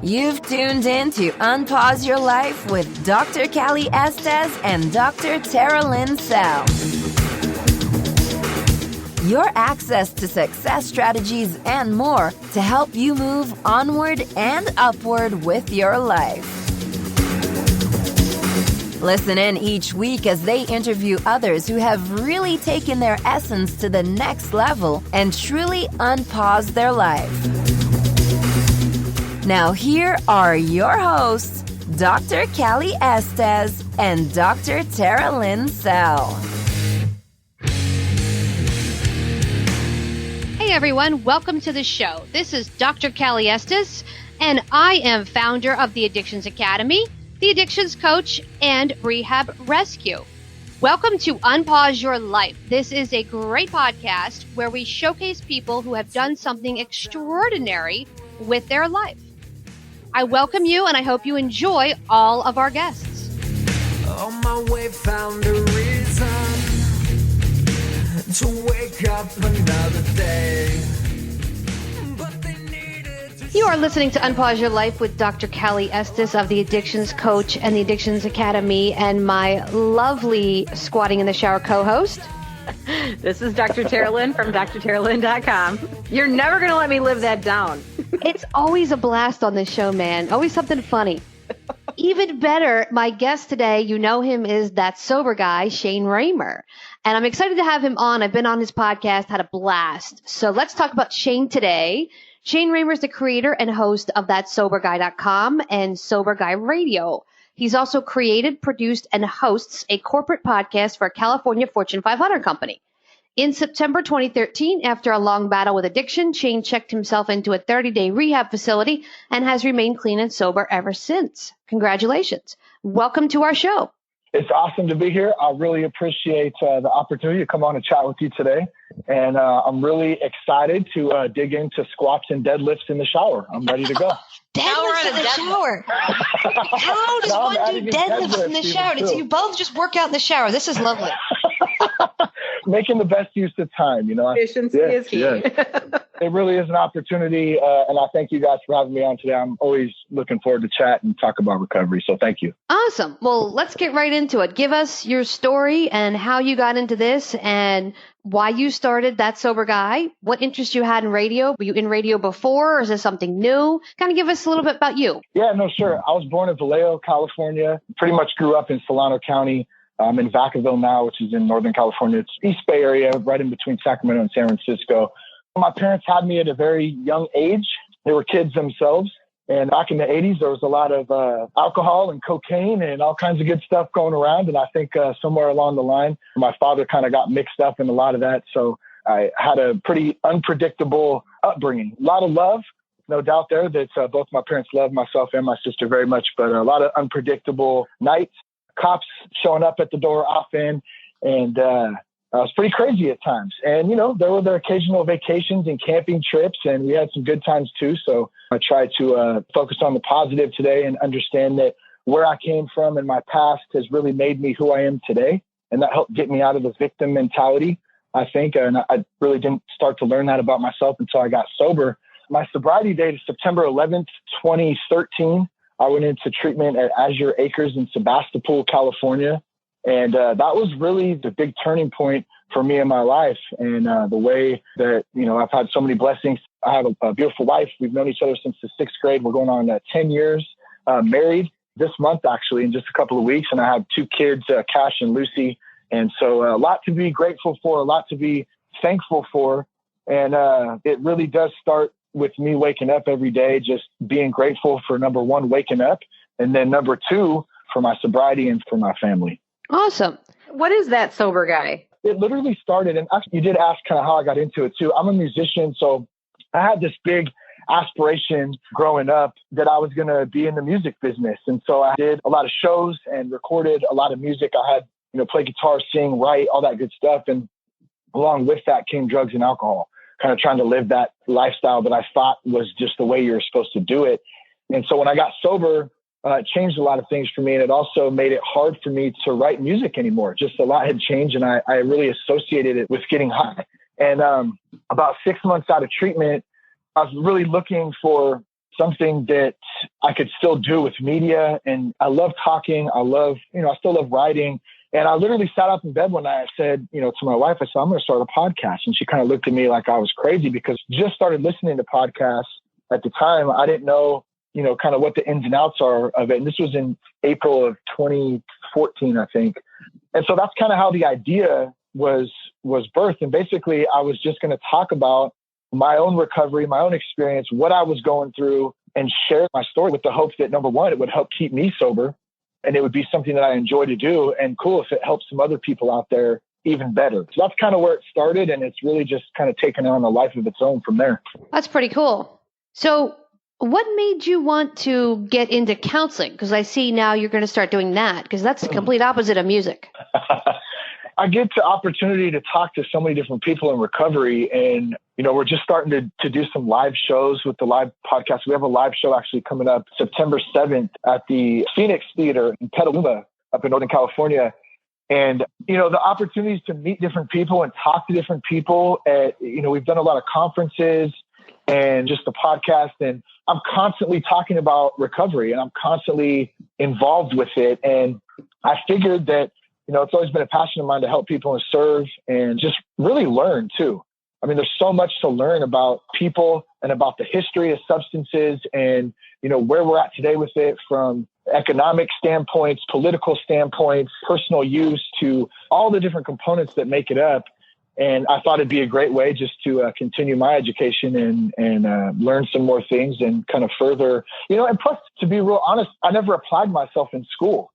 You've tuned in to Unpause Your Life with Dr. Callie Estes and Dr. Tara Lynn Sell. Your access to success strategies and more to help you move onward and upward with your life. Listen in each week as they interview others who have really taken their essence to the next level and truly unpaused their life. Now here are your hosts, Dr. Callie Estes and Dr. Tara Lynn Sell. Hey everyone, welcome to the show. This is Dr. Callie Estes, and I am founder of the Addictions Academy, the Addictions Coach, and Rehab Rescue. Welcome to Unpause Your Life. This is a great podcast where we showcase people who have done something extraordinary with their life. I welcome you, and I hope you enjoy all of our guests. On my way, found a reason to wake up another day. You are listening to Unpause Your Life with Dr. Callie Estes of the Addictions Coach and the Addictions Academy, and my lovely Squatting in the Shower co-host. This is Dr. Tara Lynn from drtaralynn.com. You're never going to let me live that down. It's always a blast on this show, man. Always something funny. Even better, my guest today, you know him, is that sober guy, Shane Raymer. And I'm excited to have him on. I've been on his podcast, had a blast. So let's talk about Shane today. Shane Raymer is the creator and host of thatsoberguy.com and Sober Guy Radio. He's also created, produced, and hosts a corporate podcast for a California Fortune 500 company. In September 2013, after a long battle with addiction, Shane checked himself into a 30-day rehab facility and has remained clean and sober ever since. Congratulations. Welcome to our show. It's awesome to be here. I really appreciate the opportunity to come on and chat with you today. And I'm really excited to dig into squats and deadlifts in the shower. I'm ready to go. Deadlifts in the shower. How does one do deadlifts in the shower? So you both just work out in the shower. This is lovely. Making the best use of time, you know. Efficiency is key. It really is an opportunity, and I thank you guys for having me on today. I'm always looking forward to chat and talk about recovery, so thank you. Awesome. Well, let's get right into it. Give us your story and how you got into this and why you started That Sober Guy. What interest you had in radio? Were you in radio before, or is this something new? Kind of give us a little bit about you. Yeah, no, sure. I was born in Vallejo, California. Pretty much grew up in Solano County. I'm in Vacaville now, which is in Northern California. It's East Bay area, right in between Sacramento and San Francisco. My parents had me at a very young age. They were kids themselves. And back in the 80s, there was a lot of alcohol and cocaine and all kinds of good stuff going around. And I think somewhere along the line, my father kind of got mixed up in a lot of that. So I had a pretty unpredictable upbringing. A lot of love, no doubt there that both my parents loved myself and my sister very much, but a lot of unpredictable nights. Cops showing up at the door often, and I was pretty crazy at times. And, you know, there were the occasional vacations and camping trips, and we had some good times too. So I tried to focus on the positive today and understand that where I came from and my past has really made me who I am today. And that helped get me out of the victim mentality, I think. And I really didn't start to learn that about myself until I got sober. My sobriety date is September 11th, 2013. I went into treatment at Azure Acres in Sebastopol, California. And that was really the big turning point for me in my life. And the way that, you know, I've had so many blessings. I have a beautiful wife. We've known each other since the 6th grade. We're going on 10 years, married this month, actually, in just a couple of weeks. And I have 2 kids, Cash and Lucy. And so a lot to be grateful for, a lot to be thankful for. And it really does start with me waking up every day, just being grateful for, number one, waking up, and then number 2, for my sobriety and for my family. Awesome. What is That Sober Guy? It literally started, and actually you did ask kind of how I got into it too. I'm a musician, so I had this big aspiration growing up that I was going to be in the music business. And so I did a lot of shows and recorded a lot of music. I had, you know, play guitar, sing, write, all that good stuff. And along with that came drugs and alcohol, kind of trying to live that lifestyle that I thought was just the way you're supposed to do it. And so when I got sober, it changed a lot of things for me. And it also made it hard for me to write music anymore. Just a lot had changed. And I really associated it with getting high. And about 6 months out of treatment, I was really looking for something that I could still do with media. And I love talking. I still love writing. And I literally sat up in bed one night. I said, to my wife, I said, I'm going to start a podcast. And she kind of looked at me like I was crazy because I just started listening to podcasts at the time. I didn't know, kind of what the ins and outs are of it. And this was in April of 2014, I think. And so that's kind of how the idea was birthed. And basically I was just going to talk about my own recovery, my own experience, what I was going through, and share my story with the hopes that, number one, it would help keep me sober and it would be something that I enjoy to do. And cool, if it helps some other people out there, even better. So that's kind of where it started. And it's really just kind of taken on a life of its own from there. That's pretty cool. So what made you want to get into counseling? Because I see now you're going to start doing that, because that's the complete opposite of music. I get the opportunity to talk to so many different people in recovery. And, we're just starting to do some live shows with the live podcast. We have a live show actually coming up September 7th at the Phoenix Theater in Petaluma up in Northern California. And, the opportunities to meet different people and talk to different people we've done a lot of conferences and just the podcast. And I'm constantly talking about recovery and I'm constantly involved with it. And I figured that, it's always been a passion of mine to help people and serve and just really learn too. I mean, there's so much to learn about people and about the history of substances and, where we're at today with it from economic standpoints, political standpoints, personal use to all the different components that make it up. And I thought it'd be a great way just to continue my education and learn some more things and kind of further, and plus, to be real honest, I never applied myself in school.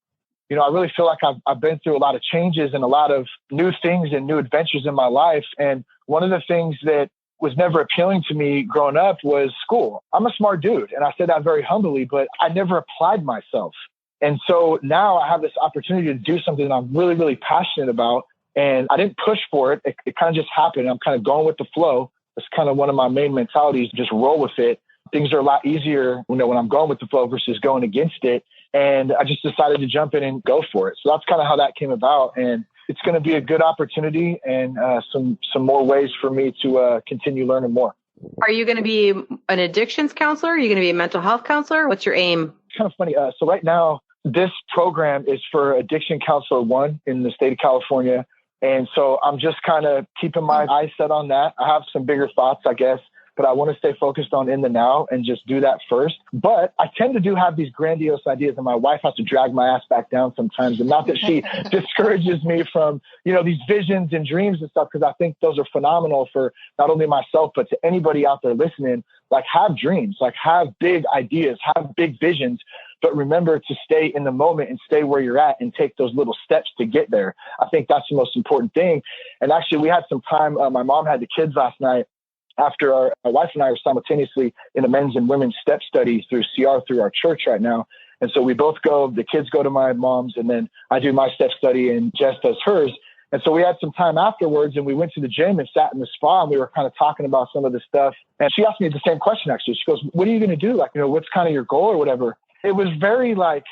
I really feel like I've been through a lot of changes and a lot of new things and new adventures in my life. And one of the things that was never appealing to me growing up was school. I'm a smart dude. And I said that very humbly, but I never applied myself. And so now I have this opportunity to do something that I'm really, really passionate about. And I didn't push for it. It kind of just happened. I'm kind of going with the flow. It's kind of one of my main mentalities, just roll with it. Things are a lot easier, when I'm going with the flow versus going against it. And I just decided to jump in and go for it. So that's kind of how that came about. And it's going to be a good opportunity and some more ways for me to continue learning more. Are you going to be an addictions counselor? Are you going to be a mental health counselor? What's your aim? Kind of funny. So right now, this program is for Addiction Counselor 1 in the state of California. And so I'm just kind of keeping my eyes set on that. I have some bigger thoughts, I guess, but I want to stay focused on in the now and just do that first. But I tend to have these grandiose ideas, and my wife has to drag my ass back down sometimes. And not that she discourages me from, these visions and dreams and stuff, because I think those are phenomenal for not only myself, but to anybody out there listening. Like, have dreams, like have big ideas, have big visions, but remember to stay in the moment and stay where you're at and take those little steps to get there. I think that's the most important thing. And actually, we had some time. My mom had the kids last night. After my wife and I are simultaneously in a men's and women's step study through CR through our church right now. And so we both go, the kids go to my mom's, and then I do my step study and Jess does hers. And so we had some time afterwards, and we went to the gym and sat in the spa, and we were kind of talking about some of the stuff. And she asked me the same question, actually. She goes, what are you going to do? Like, what's kind of your goal or whatever? It was very like,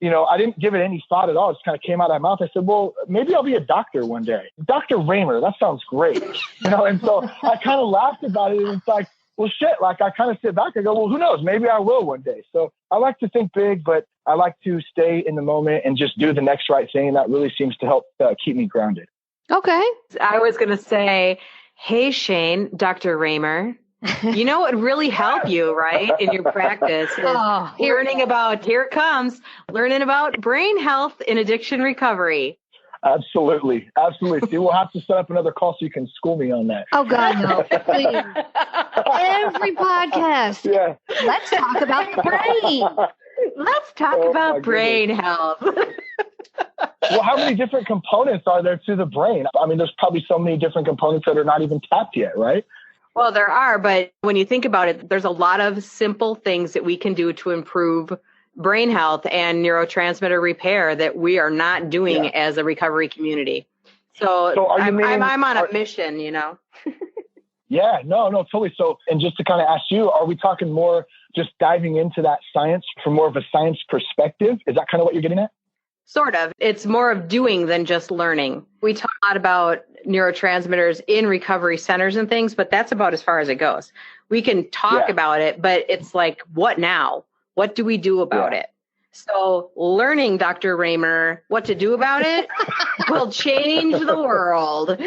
I didn't give it any thought at all. It just kind of came out of my mouth. I said, well, maybe I'll be a doctor one day. Dr. Raymer, that sounds great. And so I kind of laughed about it. And it's like, well, shit, like I kind of sit back and go, well, who knows? Maybe I will one day. So I like to think big, but I like to stay in the moment and just do the next right thing. And that really seems to help keep me grounded. Okay. I was going to say, hey, Shane, Dr. Raymer. What would really help you, right, in your practice is learning about brain health in addiction recovery. Absolutely. See, we'll have to set up another call so you can school me on that. Oh, God, no. Please. Every podcast. Yeah. Let's talk about the brain. Let's talk about brain health. Well, how many different components are there to the brain? I mean, there's probably so many different components that are not even tapped yet, right? Well, there are, but when you think about it, there's a lot of simple things that we can do to improve brain health and neurotransmitter repair that we are not doing as a recovery community. So I'm on a mission, Yeah, no, totally. So, and just to kind of ask you, are we talking more just diving into that science from more of a science perspective? Is that kind of what you're getting at? Sort of. It's more of doing than just learning. We talk a lot about neurotransmitters in recovery centers and things, but that's about as far as it goes. We can talk about it, but it's like, what now? What do we do about it? So learning, Dr. Raymer, what to do about it will change the world.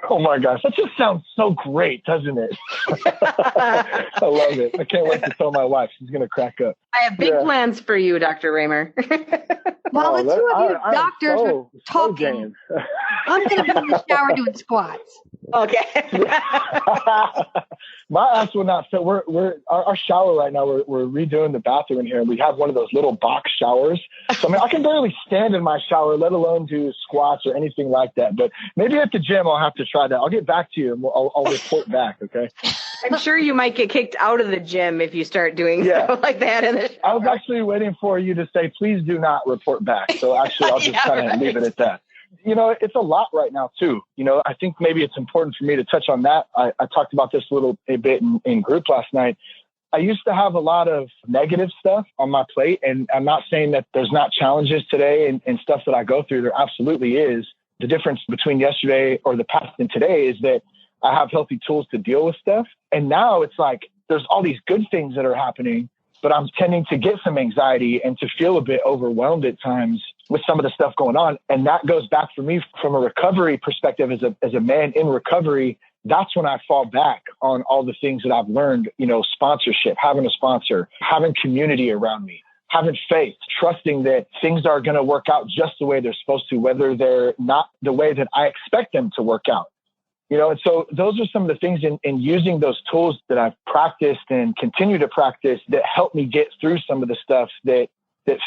Oh my gosh, that just sounds so great, doesn't it? I love it. I can't wait to tell my wife. She's going to crack up. I have big plans for you, Dr. Raymer. While the two of you doctors are talking, I'm going to be in the shower doing squats. Okay. My ass will not fit. Our shower right now, we're redoing the bathroom in here, and we have one of those little box showers. So I mean, I can barely stand in my shower, let alone do squats or anything like that. But maybe at the gym, I'll have to try that. I'll get back to you, and I'll report back. Okay. I'm sure you might get kicked out of the gym if you start doing stuff like that in the shower. I was actually waiting for you to say, please do not report back. So actually, I'll just kind of leave it at that. You know, it's a lot right now, too. You know, I think maybe it's important for me to touch on that. I talked about this a bit in group last night. I used to have a lot of negative stuff on my plate, and I'm not saying that there's not challenges today and stuff that I go through. There absolutely is. The difference between yesterday or the past and today is that I have healthy tools to deal with stuff. And now it's like there's all these good things that are happening, but I'm tending to get some anxiety and to feel a bit overwhelmed at times with some of the stuff going on. And that goes back for me from a recovery perspective as a man in recovery. That's when I fall back on all the things that I've learned, you know, sponsorship, having a sponsor, having community around me, having faith, trusting that things are going to work out just the way they're supposed to, whether they're not the way that I expect them to work out. You know, and so those are some of the things in using those tools that I've practiced and continue to practice that help me get through some of the stuff that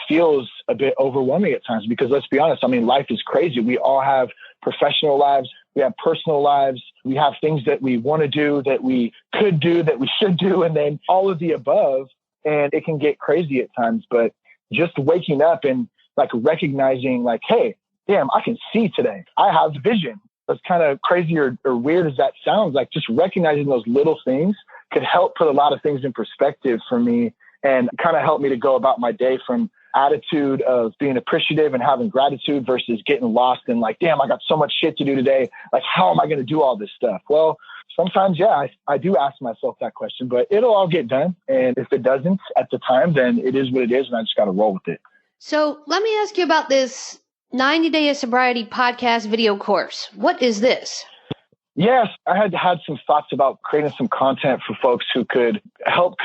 feels a bit overwhelming at times. Because let's be honest, I mean, life is crazy. We all have professional lives. We have personal lives. We have things that we want to do, that we could do, that we should do, and then all of the above. And it can get crazy at times. But just waking up and like recognizing like, hey, damn, I can see today. I have vision. As kind of crazy or weird as that sounds, like just recognizing those little things could help put a lot of things in perspective for me and kind of help me to go about my day from attitude of being appreciative and having gratitude versus getting lost in like, damn, I got so much shit to do today. Like, how am I going to do all this stuff? Well, sometimes, I do ask myself that question, but it'll all get done. And if it doesn't at the time, then it is what it is. And I just got to roll with it. So let me ask you about this 90 Day of Sobriety podcast video course. What is this? Yes, I had some thoughts about creating some content for folks who could help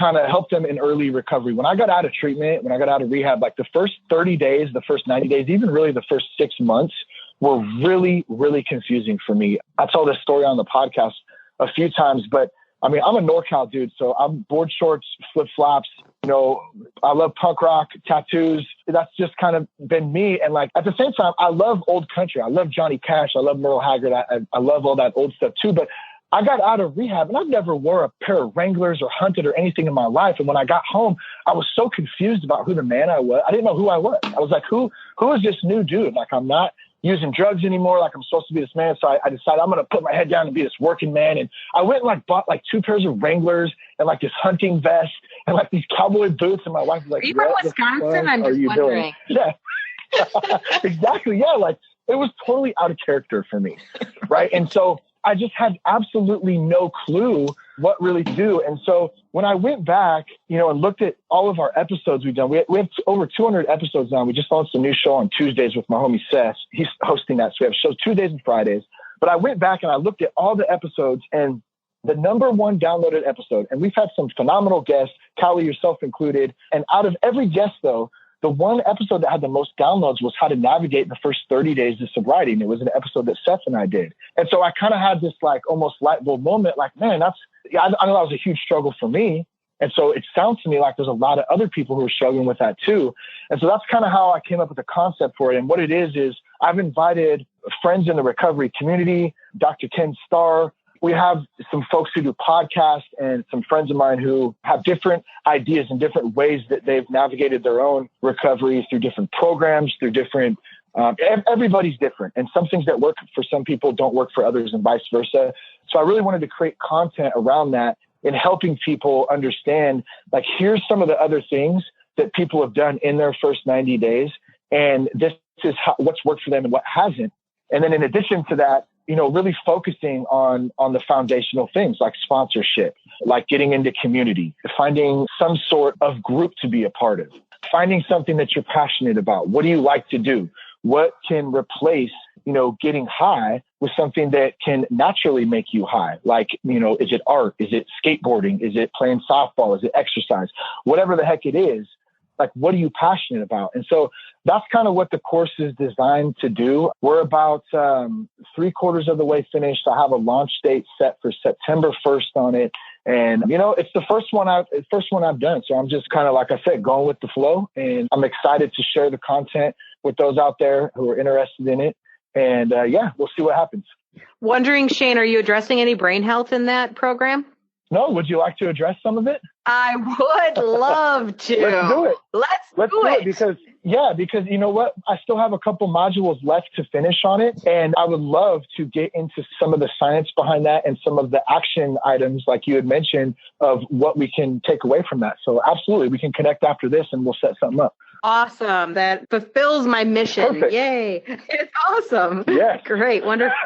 them in early recovery. When I got out of treatment, when I got out of rehab, like the first 30 days, the first 90 days, even really the first 6 months were really, really confusing for me. I told this story on the podcast a few times, but I mean, I'm a NorCal dude, so I'm board shorts, flip-flops, you know, I love punk rock, tattoos. That's just kind of been me. And like, at the same time, I love old country. I love Johnny Cash. I love Merle Haggard. I love all that old stuff too. But I got out of rehab and I've never wore a pair of Wranglers or hunted or anything in my life. And when I got home, I was so confused about who the man I was. I didn't know who I was. I was like, who is this new dude? Like, I'm not using drugs anymore. Like, I'm supposed to be this man. So I decided I'm going to put my head down and be this working man. And I went and like bought like 2 pairs of Wranglers and like this hunting vest and like these cowboy boots. And my wife was like, are you from Wisconsin? I'm just wondering. Yeah, exactly. Yeah. Like, it was totally out of character for me. Right. And so I just had absolutely no clue what really to do. And so when I went back, you know, and looked at all of our episodes we've done, we have over 200 episodes now. We just launched a new show on Tuesdays with my homie Seth. He's hosting that. So we have shows Tuesdays and Fridays. But I went back and I looked at all the episodes, and the number one downloaded episode, and we've had some phenomenal guests, Callie, yourself included. And out of every guest, though, the one episode that had the most downloads was how to navigate the first 30 days of sobriety. And it was an episode that Seth and I did. And so I kind of had this like almost light bulb moment, like, man, I know that was a huge struggle for me. And so it sounds to me like there's a lot of other people who are struggling with that too. And so that's kind of how I came up with the concept for it. And what it is I've invited friends in the recovery community, Dr. Ken Starr. We have some folks who do podcasts and some friends of mine who have different ideas and different ways that they've navigated their own recovery through different programs, through different, everybody's different. And some things that work for some people don't work for others and vice versa. So I really wanted to create content around that in helping people understand, like, here's some of the other things that people have done in their first 90 days. And this is what's worked for them and what hasn't. And then in addition to that, really focusing on the foundational things like sponsorship, like getting into community, finding some sort of group to be a part of, finding something that you're passionate about. What do you like to do? What can replace, getting high with something that can naturally make you high? Like, is it art? Is it skateboarding? Is it playing softball? Is it exercise? Whatever the heck it is, like, what are you passionate about? And so that's kind of what the course is designed to do. We're about 3/4 of the way finished. I have a launch date set for September 1st on it. And, it's the first one I've done. So I'm just kind of, like I said, going with the flow, and I'm excited to share the content with those out there who are interested in it. And we'll see what happens. Wondering, Shane, are you addressing any brain health in that program? No, would you like to address some of it? I would love to. Let's do it. Let's do it. Because you know what? I still have a couple modules left to finish on it. And I would love to get into some of the science behind that and some of the action items, like you had mentioned, of what we can take away from that. So absolutely, we can connect after this and we'll set something up. Awesome. That fulfills my mission. Perfect. Yay. It's awesome. Yeah. Great. Wonderful.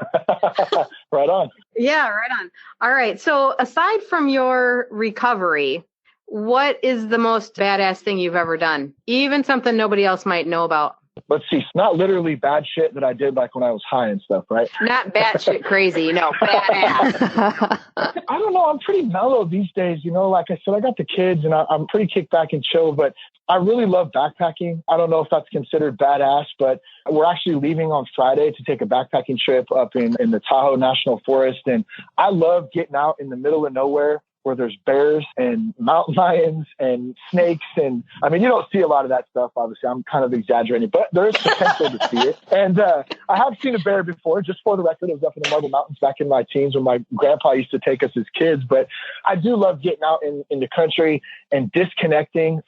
Right on. Yeah, right on. All right. So aside from your recovery, what is the most badass thing you've ever done? Even something nobody else might know about. Let's see. Not literally bad shit that I did like when I was high and stuff, right? Not batshit crazy, badass. I don't know. I'm pretty mellow these days. Like I said, I got the kids and I'm pretty kicked back and chill, but I really love backpacking. I don't know if that's considered badass, but we're actually leaving on Friday to take a backpacking trip up in the Tahoe National Forest. And I love getting out in the middle of nowhere where there's bears and mountain lions and snakes. And I mean, you don't see a lot of that stuff, obviously. I'm kind of exaggerating, but there is potential to see it. And I have seen a bear before, just for the record. It was up in the Marble Mountains back in my teens when my grandpa used to take us as kids. But I do love getting out in the country and disconnecting,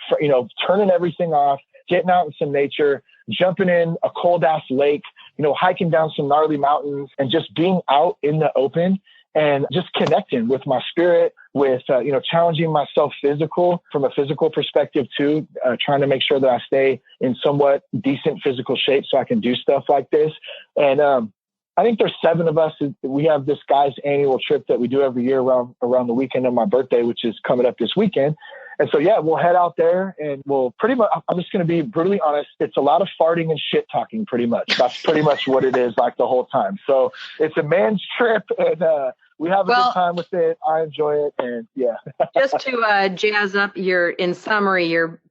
turning everything off, getting out in some nature, jumping in a cold ass lake, hiking down some gnarly mountains, and just being out in the open and just connecting with my spirit, with, challenging myself from a physical perspective too, trying to make sure that I stay in somewhat decent physical shape so I can do stuff like this. And I think there's 7 of us. We have this guy's annual trip that we do every year around the weekend of my birthday, which is coming up this weekend. And so, we'll head out there and we'll pretty much, I'm just going to be brutally honest. It's a lot of farting and shit talking pretty much. That's pretty much what it is like the whole time. So it's a man's trip and, we have a good time with it. I enjoy it. And just to jazz up your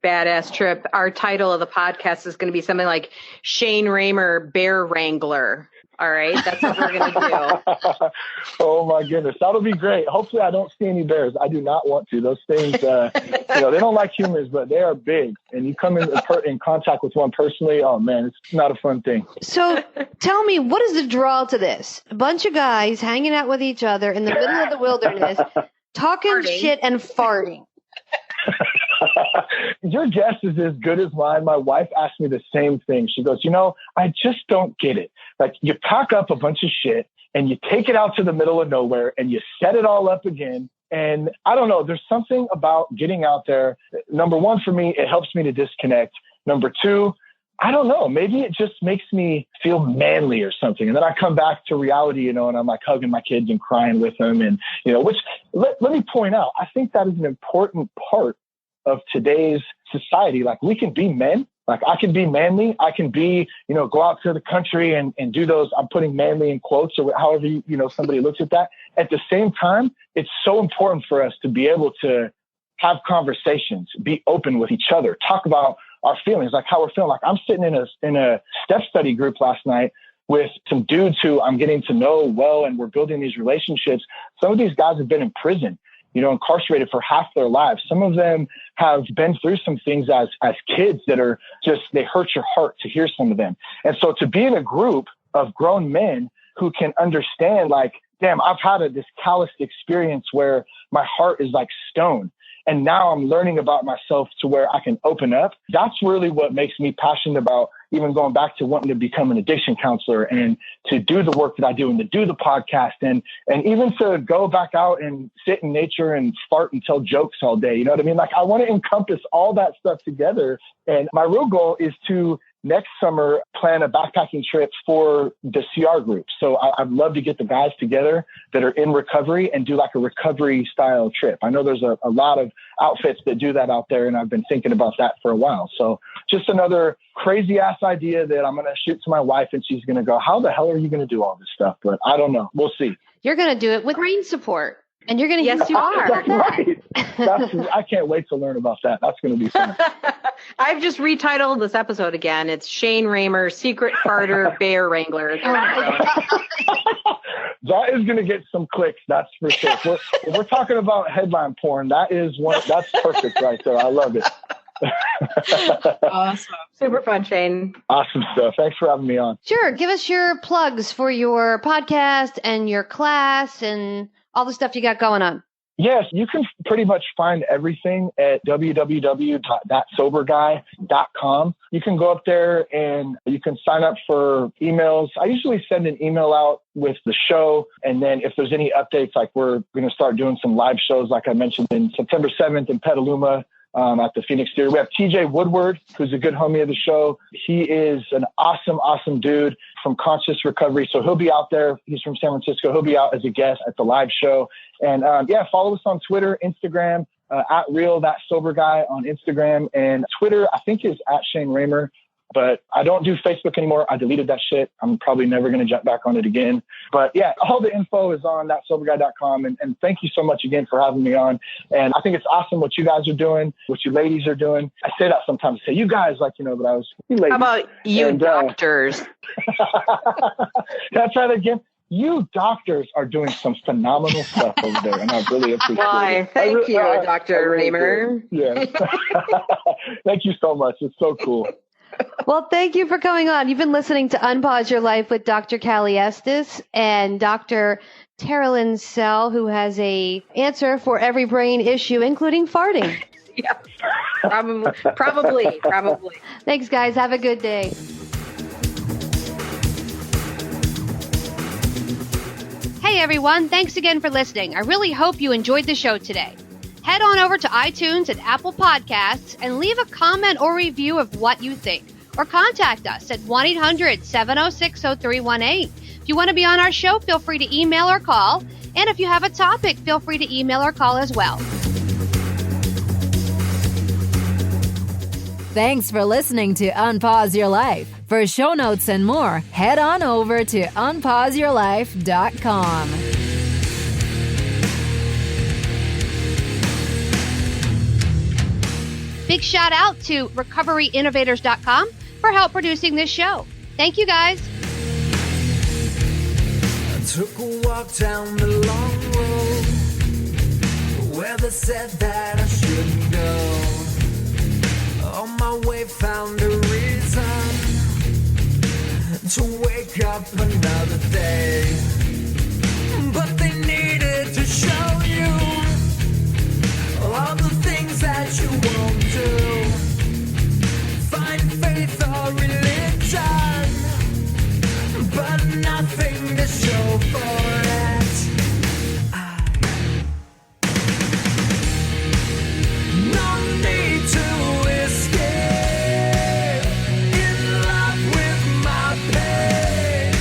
badass trip, our title of the podcast is going to be something like Shane Raymer Bear Wrangler. All right. That's what we're going to do. Oh my goodness. That'll be great. Hopefully I don't see any bears. I do not want to. Those things, they don't like humans, but they are big. And you come in contact with one personally. Oh man, it's not a fun thing. So tell me, what is the draw to this? A bunch of guys hanging out with each other in the middle of the wilderness, talking farting. Shit and farting. Your guess is as good as mine. My wife asked me the same thing. She goes, I just don't get it. Like, you pack up a bunch of shit and you take it out to the middle of nowhere and you set it all up again. And I don't know, there's something about getting out there. Number one, for me, it helps me to disconnect. Number two, I don't know, maybe it just makes me feel manly or something. And then I come back to reality, and I'm like hugging my kids and crying with them. And, which let me point out, I think that is an important part of today's society. Like, we can be men. Like, I can be manly. I can be, go out to the country and do those. I'm putting manly in quotes or however, somebody looks at that. At the same time, it's so important for us to be able to have conversations, be open with each other, talk about our feelings, like how we're feeling. Like, I'm sitting in a step study group last night with some dudes who I'm getting to know well, and we're building these relationships. Some of these guys have been in prison, incarcerated for half their lives. Some of them have been through some things as kids that are just, they hurt your heart to hear some of them. And so to be in a group of grown men who can understand, like, damn, I've had this calloused experience where my heart is like stone. And now I'm learning about myself to where I can open up. That's really what makes me passionate about even going back to wanting to become an addiction counselor and to do the work that I do and to do the podcast and even to go back out and sit in nature and fart and tell jokes all day. You know what I mean? Like, I want to encompass all that stuff together. And my real goal is to next summer plan a backpacking trip for the CR group. So I'd love to get the guys together that are in recovery and do like a recovery style trip. I know there's a lot of outfits that do that out there, and I've been thinking about that for a while. So just another crazy ass idea that I'm going to shoot to my wife, and she's going to go, how the hell are you going to do all this stuff? But I don't know. We'll see. You're going to do it with brain support. And you're going to Yes, you are. That's right. I can't wait to learn about that. That's going to be fun. I've just retitled this episode again. It's Shane Raymer, Secret Farter Bear Wrangler. That is going to get some clicks. That's for sure. If we're talking about headline porn, that's perfect right there. I love it. Awesome. Super fun, Shane. Awesome stuff. Thanks for having me on. Sure. Give us your plugs for your podcast and your class and all the stuff you got going on. Yes, you can pretty much find everything at www.thatsoberguy.com. You can go up there and you can sign up for emails. I usually send an email out with the show. And then if there's any updates, like we're going to start doing some live shows, like I mentioned, in September 7th in Petaluma. At the Phoenix Theater. We have TJ Woodward, who's a good homie of the show. He is an awesome, awesome dude from Conscious Recovery. So he'll be out there. He's from San Francisco. He'll be out as a guest at the live show. And follow us on Twitter, Instagram, at Real That Sober Guy on Instagram. And Twitter, I think, is at Shane Raymer. But I don't do Facebook anymore. I deleted that shit. I'm probably never going to jump back on it again. But yeah, all the info is on thatsoberguy.com. And thank you so much again for having me on. And I think it's awesome what you guys are doing, what you ladies are doing. I say that sometimes. I say, you guys, but I was, you ladies. How about you doctors? That's right again. You doctors are doing some phenomenal stuff over there, and I really appreciate it. Thank you, Dr. Raymer. Yeah. Thank you so much. It's so cool. Well, thank you for coming on. You've been listening to Unpause Your Life with Dr. Callie Estes and Dr. Terilyn Sell, who has a answer for every brain issue, including farting. Yeah, probably. Thanks, guys. Have a good day. Hey, everyone. Thanks again for listening. I really hope you enjoyed the show today. Head on over to iTunes and Apple Podcasts and leave a comment or review of what you think. Or contact us at 1-800-706-0318. If you want to be on our show, feel free to email or call. And if you have a topic, feel free to email or call as well. Thanks for listening to Unpause Your Life. For show notes and more, head on over to unpauseyourlife.com. Big shout out to recoveryinnovators.com for help producing this show. Thank you, guys. I took a walk down the long road where they said that I shouldn't go. On my way found a reason to wake up another day. But they needed to show you all the things that you won't do. Find faith or religion, but nothing to show for it. No need to escape in love with my pain.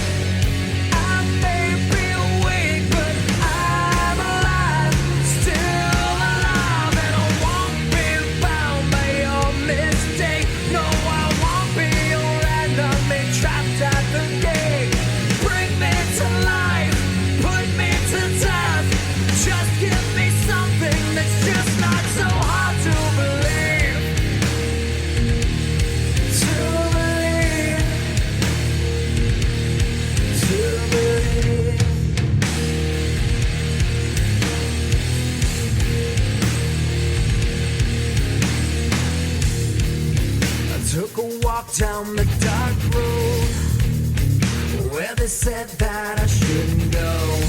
I may be weak, but I'm alive, still alive, and I won't be bound by your mistake. No, I won't be your enemy, trapped at the gate. Bring me to life, put me to death. Just give me something that's just not so hard to believe. To believe. To believe. I took a walk down the dark road where they said that I shouldn't go.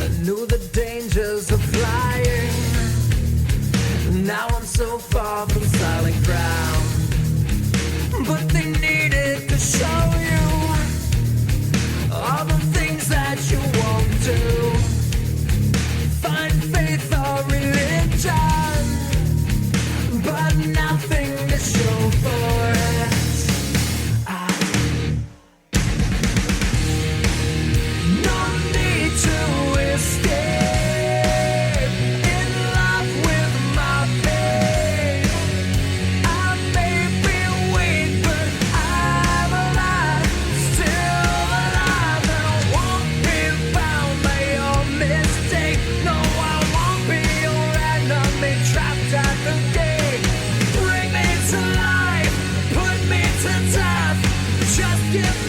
I knew the dangers of flying. Now I'm so far from solid ground. But they needed to show you all the things that you won't do. Find faith or religion, but nothing to show for it. give